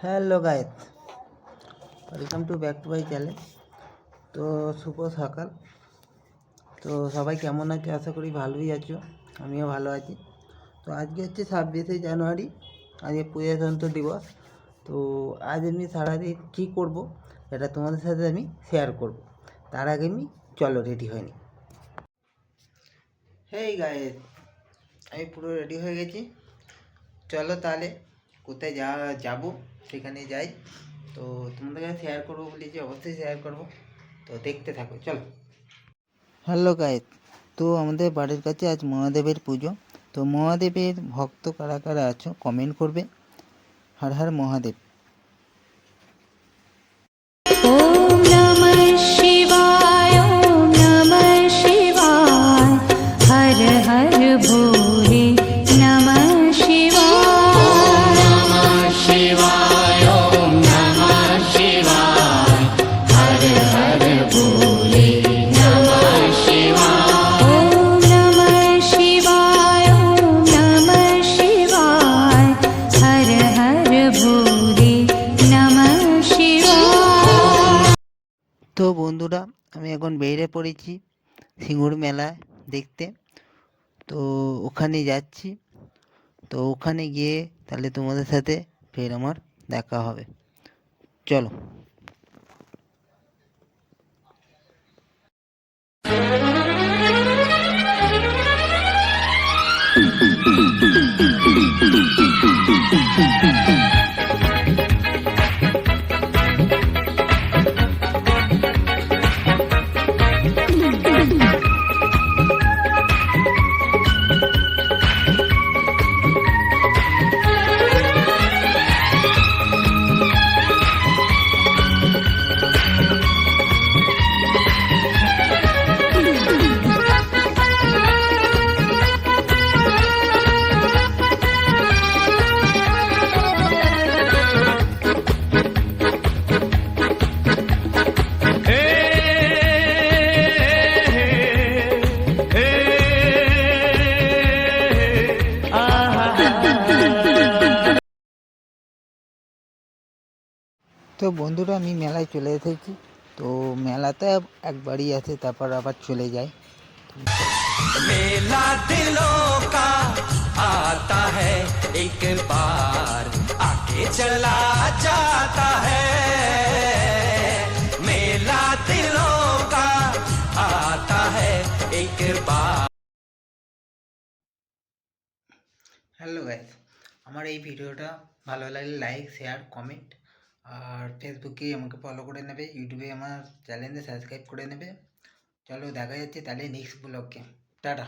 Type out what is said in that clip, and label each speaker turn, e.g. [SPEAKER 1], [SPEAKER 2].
[SPEAKER 1] Hello guys, welcome to back to my channel. তো শুভ সকাল। তো সবাই কেমন আছো? আশা করি ভালোই আছো, আমিও ভালো আছি। তো আজকে হচ্ছে 26শে জানুয়ারি, আজকে প্রজাতন্ত্র দিবস। তো আজ আমি সারাদিন কী করবো এটা তোমাদের সাথে আমি শেয়ার করব। তার আগে আমি চলো রেডি হয়নি। হেই গাইস, আমি পুরো রেডি হয়ে গেছি। চলো তাহলে কোথায় যাবো সেখানে যাই। তো তোমাদের কাছে শেয়ার করবো বলেছি, অবশ্যই শেয়ার করবো। তো দেখতে থাকো, চলো। হ্যালো গাইস, তো আমাদের বাড়ির কাছে আজ মহাদেবের পুজো। তো মহাদেবের ভক্ত কারা কারা আছো কমেন্ট করবে। হর হর মহাদেব।
[SPEAKER 2] ওম নমঃ শিবায়, ওম নমঃ শিবায়, হর হর ভোলে নমঃ শিবায়। ওম নমঃ শিবায়, ওম নমঃ শিবায়, হর হর ভোলে নমঃ শিবায়। ওম নমঃ শিবায়, ওম নমঃ শিবায়, হর হর ভোলে নমঃ শিবায়।
[SPEAKER 1] তো বন্ধুরা, আমি এখন বেরিয়ে পড়েছি সিঙ্গুর মেলা দেখতে। তো ওখানে যাচ্ছি। তো ওখানে গিয়ে তাহলে তোমাদের সাথে ফের আমার দেখা হবে। চলো। তো বন্ধুরা, আমি মেলায় চলে এসেছি। তো মেলাতে একবারই আসে, তারপর আবার চলে যায়।
[SPEAKER 3] मेला दिलों का आता है एक बार, आके चला जाता है। मेला दिलों का आता है एक बार।
[SPEAKER 1] হ্যালো গাইস, আমার এই ভিডিওটা ভালো লাগলে লাইক, শেয়ার, কমেন্ট। আর ফেসবুকে আমাকে ফলো করে নেবে, ইউটিউবে আমার চ্যানেলে সাবস্ক্রাইব করে নেবে। চলো দেখা যাচ্ছে তাহলে নেক্সট ব্লগে। টাটা।